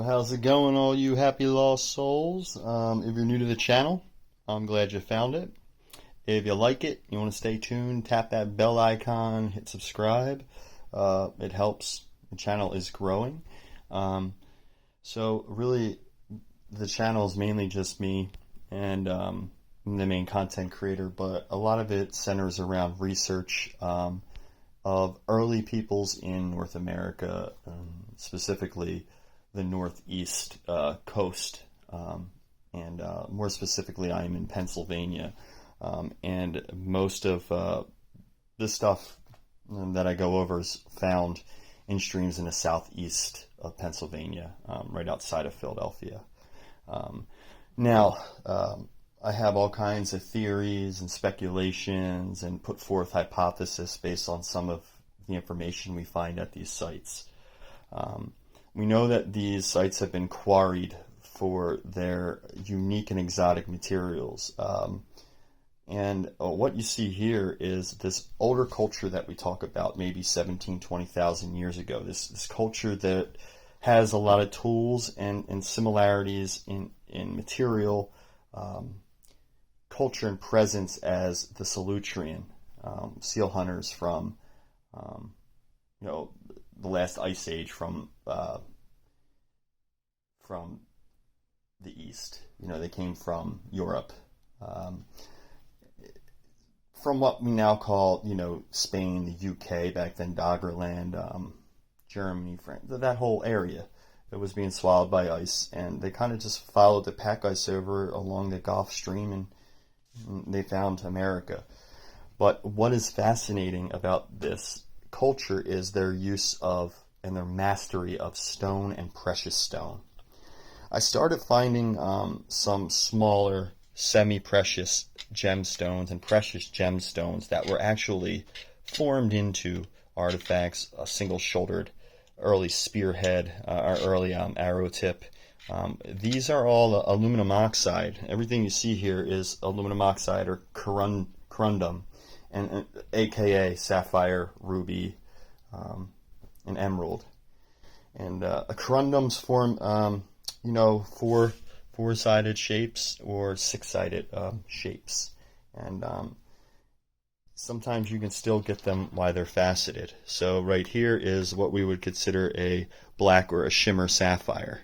How's it going, all you happy lost souls? If you're new to the channel, I'm glad you found it. If you like it, you want to stay tuned, tap that bell icon, hit subscribe. It helps. The channel is growing. So really, the channel is mainly just me and I'm the main content creator, but a lot of it centers around research of early peoples in North America, specifically the northeast coast, and more specifically, I am in Pennsylvania, and most of the stuff that I go over is found in streams in the southeast of Pennsylvania, right outside of Philadelphia. Now, I have all kinds of theories and speculations and put forth hypotheses based on some of the information we find at these sites. We know that these sites have been quarried for their unique and exotic materials. And what you see here is this older culture that we talk about, maybe 17, 20,000 years ago. This culture that has a lot of tools and similarities in material, culture and presence as the Solutrean, seal hunters from, the last ice age from the east. They came from Europe, from what we now call, Spain, the UK, back then Doggerland, Germany, France, that whole area that was being swallowed by ice, and they kind of just followed the pack ice over along the Gulf Stream, and they found America. But what is fascinating about this culture is their use of and their mastery of stone and precious stone. I started finding some smaller semi-precious gemstones and precious gemstones that were actually formed into artifacts, a single-shouldered early spearhead, or early arrow tip. These are all aluminum oxide. Everything you see here is aluminum oxide or corundum, and aka sapphire, ruby, and emerald. And corundums form, four-sided shapes or six-sided shapes. And sometimes you can still get them while they're faceted. So right here is what we would consider a black or a shimmer sapphire.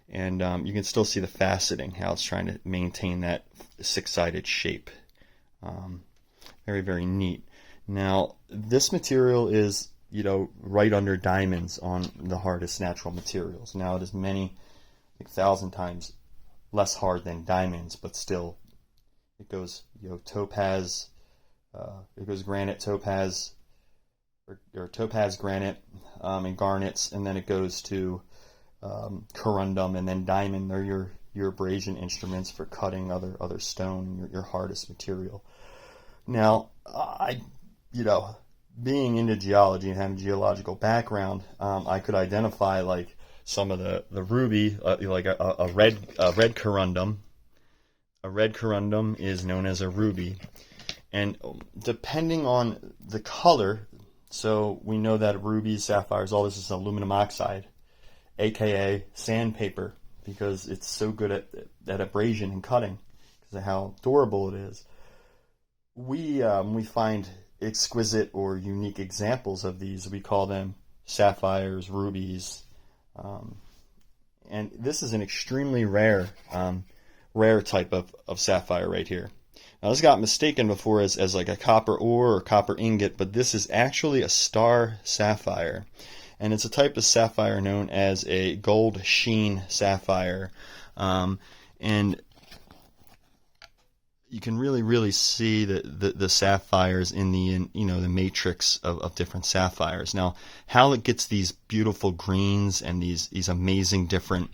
And you can still see the faceting, how it's trying to maintain that six-sided shape. Very, very neat. Now, this material is, right under diamonds on the hardest natural materials. Now, it is many, 1,000 times less hard than diamonds, but still, it goes, topaz, it goes granite, topaz, or topaz, granite, and garnets, and then it goes to corundum, and then diamond. They're your abrasion instruments for cutting other stone, your hardest material. Now, being into geology and having a geological background, I could identify like some of the ruby, like a red corundum. A red corundum is known as a ruby, and depending on the color, so we know that rubies, sapphires, all this is aluminum oxide, aka sandpaper, because it's so good at abrasion and cutting because of how durable it is. We find exquisite or unique examples of these. We call them sapphires, rubies, and this is an extremely rare type of sapphire right here. Now, this got mistaken before as like a copper ore or copper ingot, but this is actually a star sapphire. And it's a type of sapphire known as a gold sheen sapphire. And you can really see the sapphires in the matrix of different sapphires. Now, how it gets these beautiful greens and these amazing different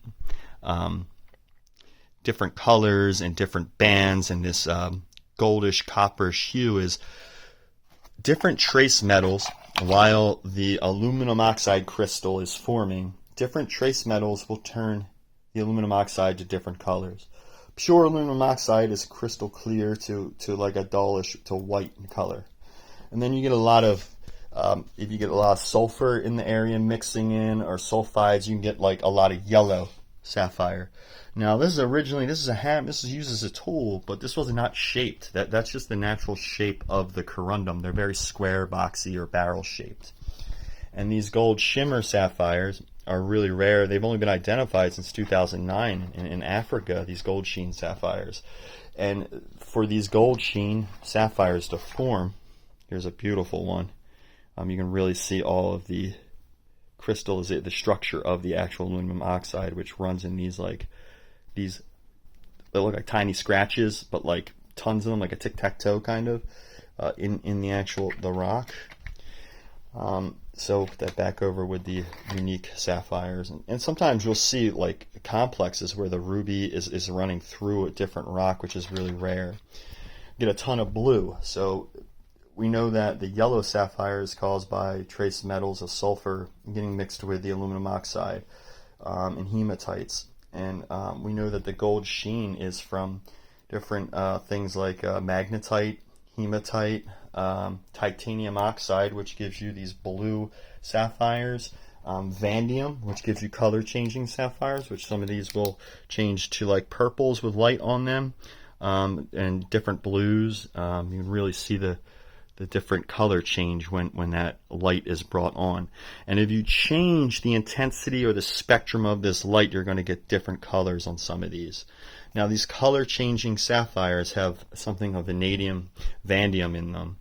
colors and different bands and this goldish copperish hue is different trace metals. While the aluminum oxide crystal is forming, different trace metals will turn the aluminum oxide to different colors. Pure aluminum oxide is crystal clear to like a dullish to white in color. And then you get a lot of, if you get a lot of sulfur in the area mixing in, or sulfides, you can get like a lot of yellow sapphire. Now this is originally, this is used as a tool, but this was not shaped. That's just the natural shape of the corundum. They're very square, boxy, or barrel shaped. And these gold shimmer sapphires are really rare. They've only been identified since 2009 in Africa, these gold sheen sapphires. And for these gold sheen sapphires to form, here's a beautiful one. You can really see all of the crystallization, the structure of the actual aluminum oxide, which runs in these they look like tiny scratches, but like tons of them, like a tic-tac-toe kind of, in the rock. So put that back over with the unique sapphires, and sometimes you'll see like complexes where the ruby is running through a different rock, which is really rare. Get a ton of blue. So we know that the yellow sapphire is caused by trace metals of sulfur getting mixed with the aluminum oxide and hematites. And we know that the gold sheen is from different things like magnetite, hematite, titanium oxide, which gives you these blue sapphires, vanadium, which gives you color changing sapphires, which some of these will change to like purples with light on them, and different blues. You can really see the different color change when that light is brought on. And if you change the intensity or the spectrum of this light, you're going to get different colors on some of these. Now these color changing sapphires have something of vanadium in them.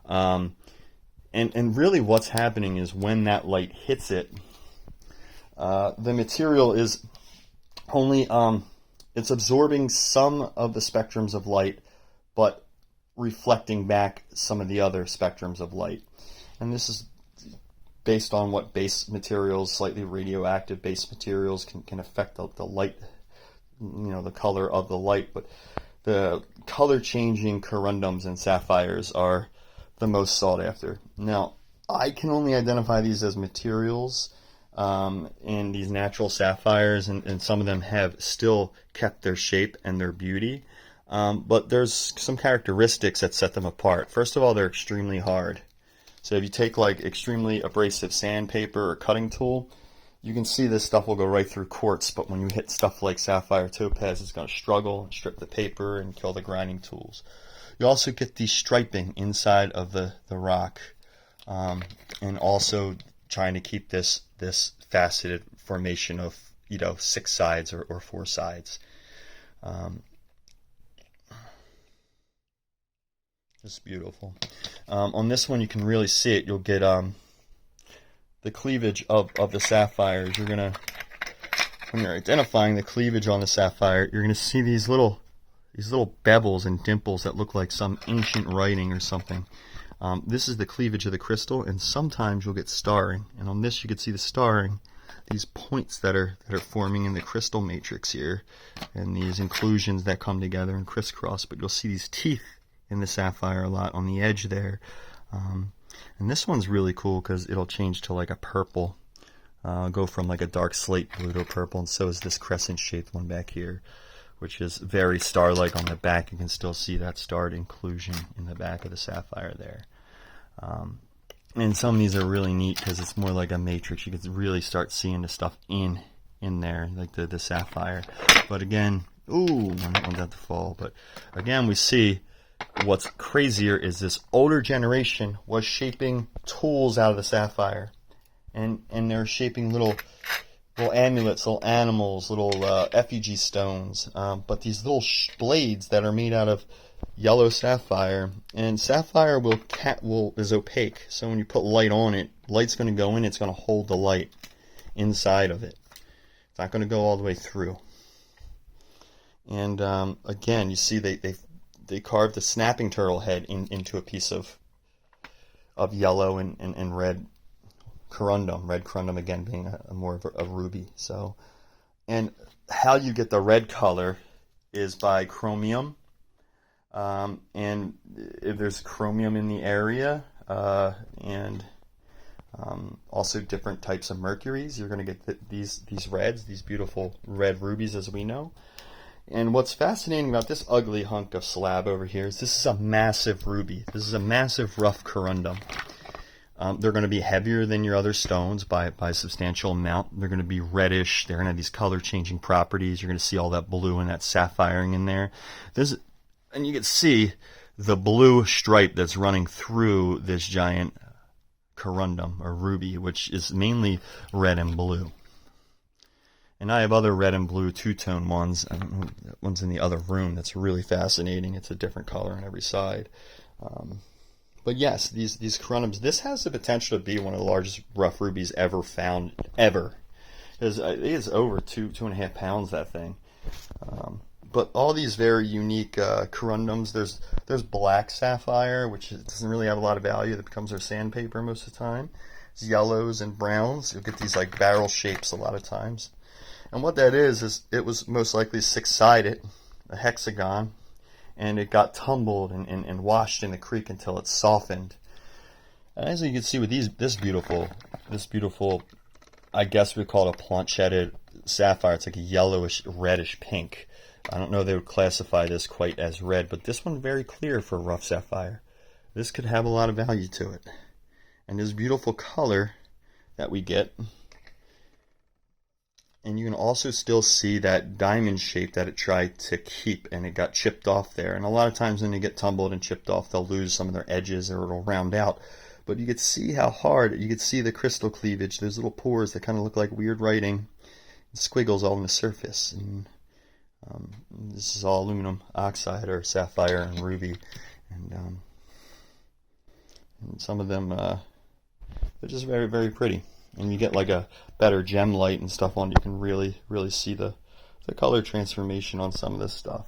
And really what's happening is when that light hits it, the material is only, it's absorbing some of the spectrums of light, but reflecting back some of the other spectrums of light. And this is based on what base materials, slightly radioactive base materials can affect the light, the color of the light. But the color changing corundums and sapphires are the most sought after. Now, I can only identify these as materials in these natural sapphires, and some of them have still kept their shape and their beauty. But there's some characteristics that set them apart. First of all, they're extremely hard. So if you take like extremely abrasive sandpaper or cutting tool, you can see this stuff will go right through quartz, but when you hit stuff like sapphire topaz, it's going to struggle and strip the paper and kill the grinding tools. You also get the striping inside of the rock, and also trying to keep this faceted formation of 6 sides or 4 sides. It's beautiful. On this one, you can really see it. You'll get the cleavage of the sapphires. You're gonna, when you're identifying the cleavage on the sapphire, you're gonna see these little bevels and dimples that look like some ancient writing or something. This is the cleavage of the crystal, and sometimes you'll get starring. And on this, you can see the starring, these points that are forming in the crystal matrix here, and these inclusions that come together and crisscross. But you'll see these teeth in the sapphire a lot on the edge there. And this one's really cool because it'll change to like a purple, go from like a dark slate blue to a purple, and so is this crescent shaped one back here, which is very star-like on the back. You can still see that starred inclusion in the back of the sapphire there. And some of these are really neat because it's more like a matrix. You can really start seeing the stuff in there, like the sapphire. But again, I don't want that to fall. But again, we see what's crazier is this older generation was shaping tools out of the sapphire, and they're shaping little amulets, little animals, little effigy stones. But these little blades that are made out of yellow sapphire, and sapphire is opaque. So when you put light on it, light's going to go in. It's going to hold the light inside of it. It's not going to go all the way through. And again, you see they carved the snapping turtle head into a piece of yellow and red corundum. Red corundum again being more of a ruby. So, and how you get the red color is by chromium. And if there's chromium in the area, and also different types of mercuries, you're going to get these reds, these beautiful red rubies as we know. And what's fascinating about this ugly hunk of slab over here is this is a massive ruby. This is a massive rough corundum. They're going to be heavier than your other stones by a substantial amount. They're going to be reddish. They're going to have these color changing properties. You're going to see all that blue and that sapphire in there. And you can see the blue stripe that's running through this giant corundum or ruby, which is mainly red and blue. And I have other red and blue two-tone ones. I don't know, that one's in the other room. That's really fascinating. It's a different color on every side. But yes, these corundums, this has the potential to be one of the largest rough rubies ever found, ever. I think it's over 2.5 pounds, that thing. But all these very unique corundums, there's black sapphire, which doesn't really have a lot of value. That becomes our sandpaper most of the time. It's yellows and browns. You'll get these like barrel shapes a lot of times. And what that is it was most likely six-sided, a hexagon, and it got tumbled and washed in the creek until it softened. And as you can see with this beautiful, I guess we call it a planchetted sapphire. It's like a yellowish, reddish pink. I don't know if they would classify this quite as red, but this one very clear for rough sapphire. This could have a lot of value to it. And this beautiful color that we get. And you can also still see that diamond shape that it tried to keep, and it got chipped off there. And a lot of times when they get tumbled and chipped off, they'll lose some of their edges or it'll round out. But you could see how hard, you could see the crystal cleavage, those little pores that kind of look like weird writing, squiggles all on the surface. And this is all aluminum oxide or sapphire and ruby. And some of them, they're just very, very pretty. And you get like a better gem light and stuff on, you can really, really see the color transformation on some of this stuff.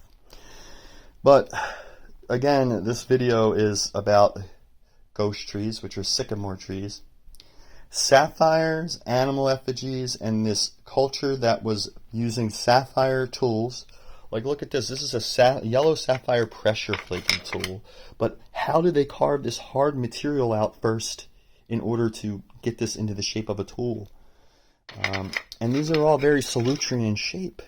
But again, this video is about ghost trees, which are sycamore trees, sapphires, animal effigies, and this culture that was using sapphire tools. Like, look at this. This is a yellow sapphire pressure flaking tool. But how did they carve this hard material out first in order to get this into the shape of a tool? And these are all very Solutrean in shape.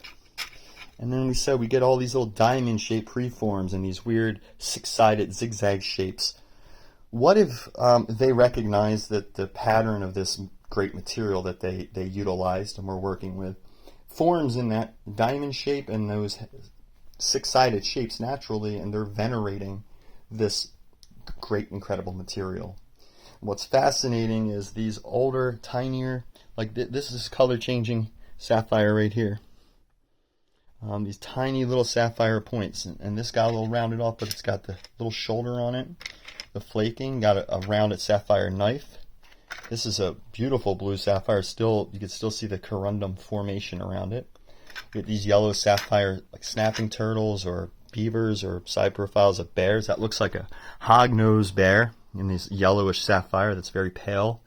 And then we said we get all these little diamond-shaped preforms and these weird six-sided zigzag shapes. What if they recognized that the pattern of this great material that they utilized and were working with forms in that diamond shape and those six-sided shapes naturally, and they're venerating this great, incredible material? What's fascinating is these older, tinier, like this is color-changing sapphire right here. These tiny little sapphire points, and this got a little rounded off, but it's got the little shoulder on it. The flaking got a rounded sapphire knife. This is a beautiful blue sapphire. Still, you can still see the corundum formation around it. You get these yellow sapphire, like snapping turtles or beavers or side profiles of bears. That looks like a hog-nosed bear in this yellowish sapphire that's very pale,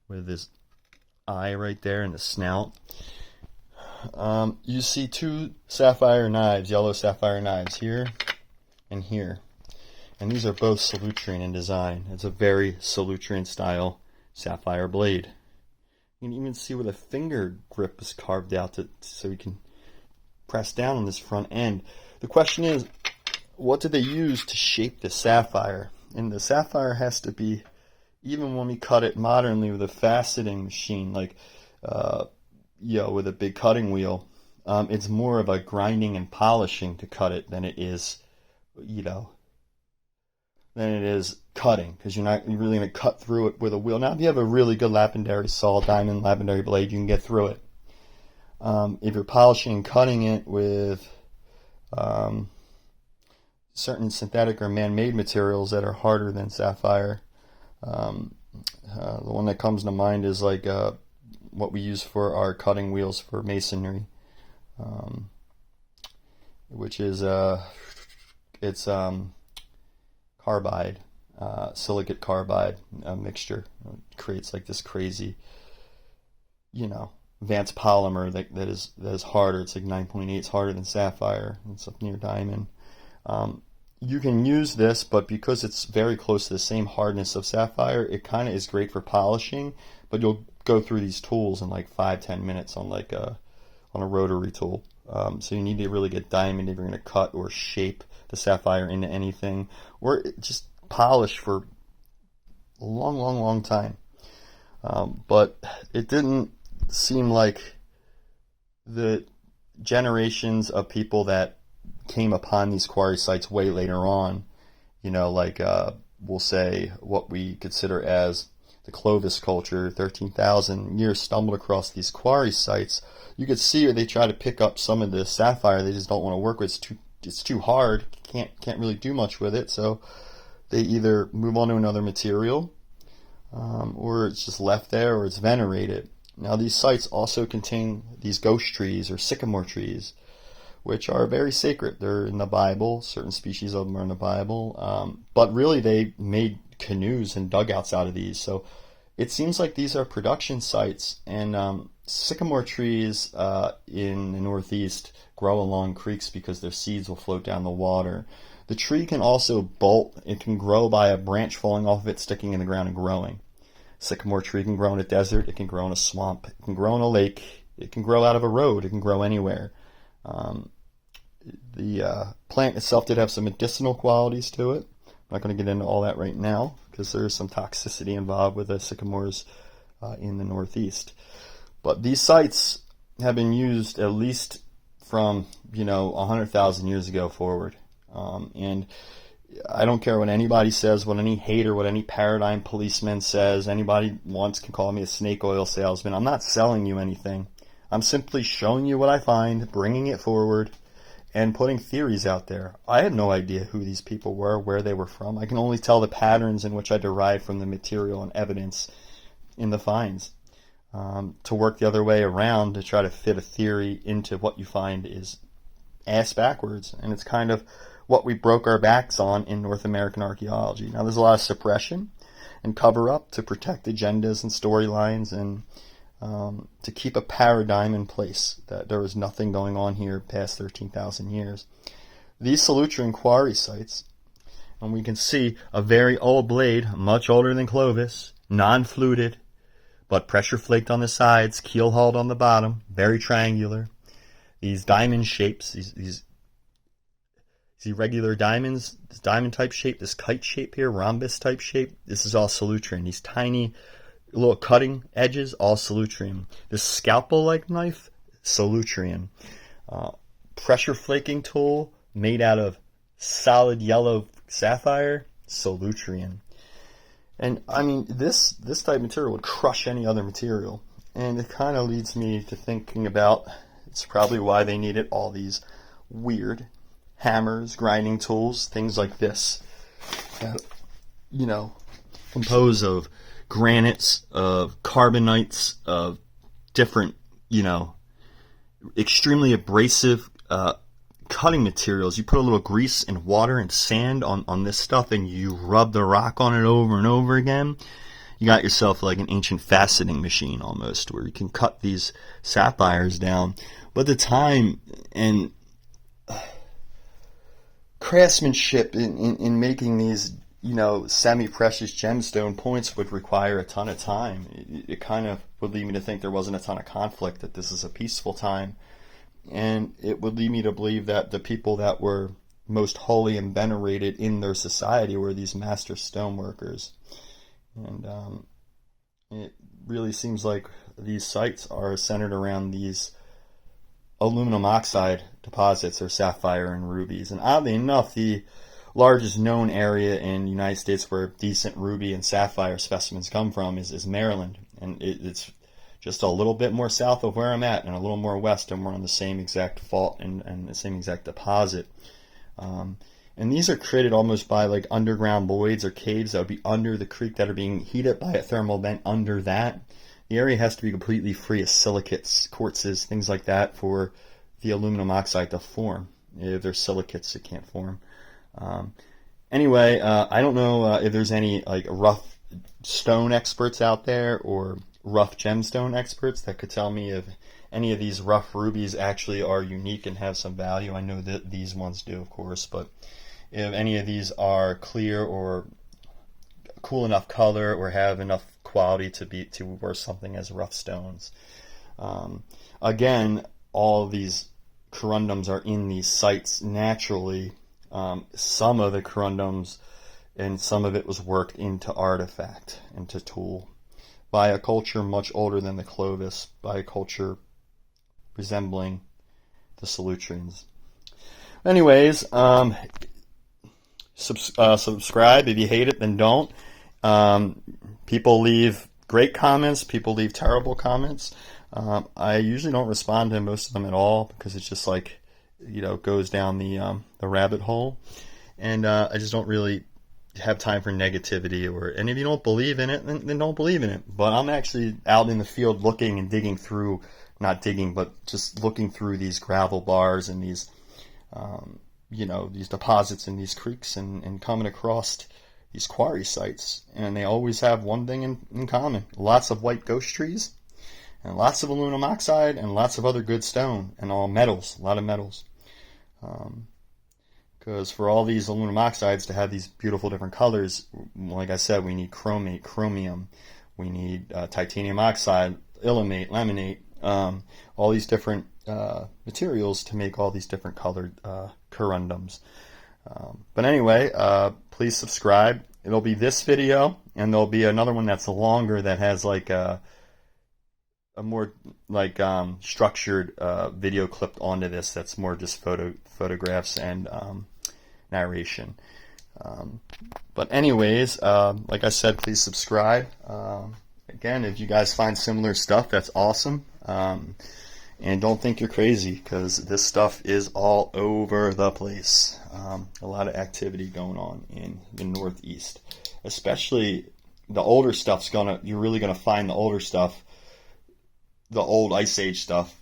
with this eye right there and the snout. You see two sapphire knives, yellow sapphire knives, here and here. And these are both Solutrean in design. It's a very Solutrean style sapphire blade. You can even see where the finger grip is carved out so you can press down on this front end. The question is, what did they use to shape the sapphire? And the sapphire has to be, even when we cut it modernly with a faceting machine, like with a big cutting wheel, it's more of a grinding and polishing to cut it than it is, cutting, because you're not really going to cut through it with a wheel. Now, if you have a really good lapidary saw, diamond lapidary blade, you can get through it. If you're polishing and cutting it with certain synthetic or man-made materials that are harder than sapphire, the one that comes to mind is like what we use for our cutting wheels for masonry, which is it's carbide, silicate carbide mixture. It creates like this crazy, advanced polymer that is harder. It's like 9.8. It's harder than sapphire. It's up near diamond. You can use this, but because it's very close to the same hardness of sapphire, it kind of is great for polishing. But you'll go through these tools in like 5-10 minutes on a rotary tool. So you need to really get diamond if you're going to cut or shape the sapphire into anything, or just polish for a long, long, long time. But it didn't seem like the generations of people that came upon these quarry sites way later on, like we'll say what we consider as the Clovis culture, 13,000 years, stumbled across these quarry sites. You could see they try to pick up some of the sapphire they just don't want to work with. It's too hard. Can't really do much with it. So they either move on to another material, or it's just left there, or it's venerated. Now these sites also contain these ghost trees or sycamore trees, which are very sacred. They're in the Bible. Certain species of them are in the Bible. But really they made canoes and dugouts out of these. So it seems like these are production sites. And sycamore trees in the Northeast grow along creeks because their seeds will float down the water. The tree can also bolt. It can grow by a branch falling off of it, sticking in the ground and growing. Sycamore tree can grow in a desert. It can grow in a swamp. It can grow in a lake. It can grow out of a road. It can grow anywhere. The plant itself did have some medicinal qualities to it. I'm not going to get into all that right now because there is some toxicity involved with the sycamores in the Northeast. But these sites have been used at least from 100,000 years ago forward. And I don't care what anybody says, what any hater, what any paradigm policeman says. Anybody wants can call me a snake oil salesman. I'm not selling you anything. I'm simply showing you what I find, bringing it forward, and putting theories out there. I had no idea who these people were, where they were from. I can only tell the patterns in which I derive from the material and evidence in the finds. To work the other way around, to try to fit a theory into what you find is ass backwards. And it's kind of what we broke our backs on in North American archaeology. Now, there's a lot of suppression and cover-up to protect agendas and storylines and to keep a paradigm in place that there was nothing going on here past 13,000 years. These Solutrean quarry sites, and we can see a very old blade, much older than Clovis, non-fluted, but pressure flaked on the sides, keel hauled on the bottom, very triangular. These diamond shapes, these irregular diamonds, this diamond type shape, this kite shape here, rhombus type shape, this is all Solutrean. These tiny little cutting edges, all Solutrean. This scalpel-like knife, Solutrean. Pressure flaking tool made out of solid yellow sapphire, Solutrean. And I mean, this type of material would crush any other material. And it kind of leads me to thinking about, it's probably why they needed all these weird hammers, grinding tools, things like this. Composed of granites, of carbonites, of different, extremely abrasive cutting materials. You put a little grease and water and sand on this stuff and you rub the rock on it over and over again. You got yourself like an ancient faceting machine almost, where you can cut these sapphires down. But the time and craftsmanship in making these, semi-precious gemstone points would require a ton of time. It kind of would lead me to think there wasn't a ton of conflict, that this is a peaceful time. And it would lead me to believe that the people that were most holy and venerated in their society were these master stoneworkers. And it really seems like these sites are centered around these aluminum oxide deposits, or sapphire and rubies. And oddly enough, the largest known area in the United States where decent ruby and sapphire specimens come from is Maryland. And it's just a little bit more south of where I'm at and a little more west, and we're on the same exact fault and the same exact deposit. And these are created almost by like underground voids or caves that would be under the creek that are being heated by a thermal vent under that. The area has to be completely free of silicates, quartzes, things like that for the aluminum oxide to form. If there's silicates, it can't form. Anyway, I don't know if there's any like rough stone experts out there or rough gemstone experts that could tell me if any of these rough rubies actually are unique and have some value. I know that these ones do, of course, but if any of these are clear or cool enough color or have enough quality to be worth something as rough stones. Again, all these corundums are in these sites naturally. Some of the corundums and some of it was worked into artifact, into tool, by a culture much older than the Clovis, by a culture resembling the Solutreans. Anyways, subscribe. If you hate it, then don't. People leave great comments. People leave terrible comments. I usually don't respond to most of them at all because it's just like, goes down the rabbit hole, and I just don't really have time for negativity. And if you don't believe in it, then don't believe in it. But I'm actually out in the field looking and digging through, not digging, but just looking through these gravel bars and these these deposits in these creeks, and coming across these quarry sites, and they always have one thing in common: lots of white ghost trees, and lots of aluminum oxide, and lots of other good stone, and all metals, a lot of metals. Because for all these aluminum oxides to have these beautiful different colors, like I said, we need chromate, chromium, we need titanium oxide, ilmenite, laminate, all these different materials to make all these different colored corundums. But anyway, please subscribe. It'll be this video, and there'll be another one that's longer that has like a more like structured video clipped onto this. That's more just photographs and narration. But anyways, like I said, please subscribe. Again, if you guys find similar stuff, that's awesome. And don't think you're crazy, because this stuff is all over the place. A lot of activity going on in the Northeast. Especially the older stuff's you're really gonna find the older stuff, the old Ice Age stuff,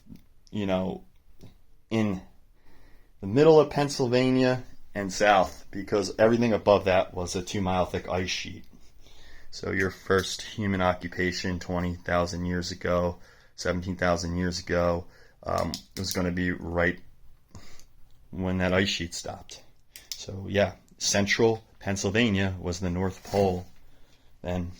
in the middle of Pennsylvania and south, because everything above that was a 2-mile thick ice sheet. So your first human occupation 20,000 years ago, 17,000 years ago, was going to be right when that ice sheet stopped. So yeah, central Pennsylvania was the North Pole then.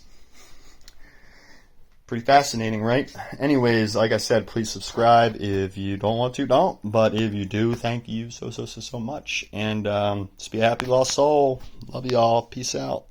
Pretty fascinating, right? Anyways, like I said, please subscribe. If you don't want to, don't. But if you do, thank you so much. And just be a happy lost soul. Love y'all. Peace out.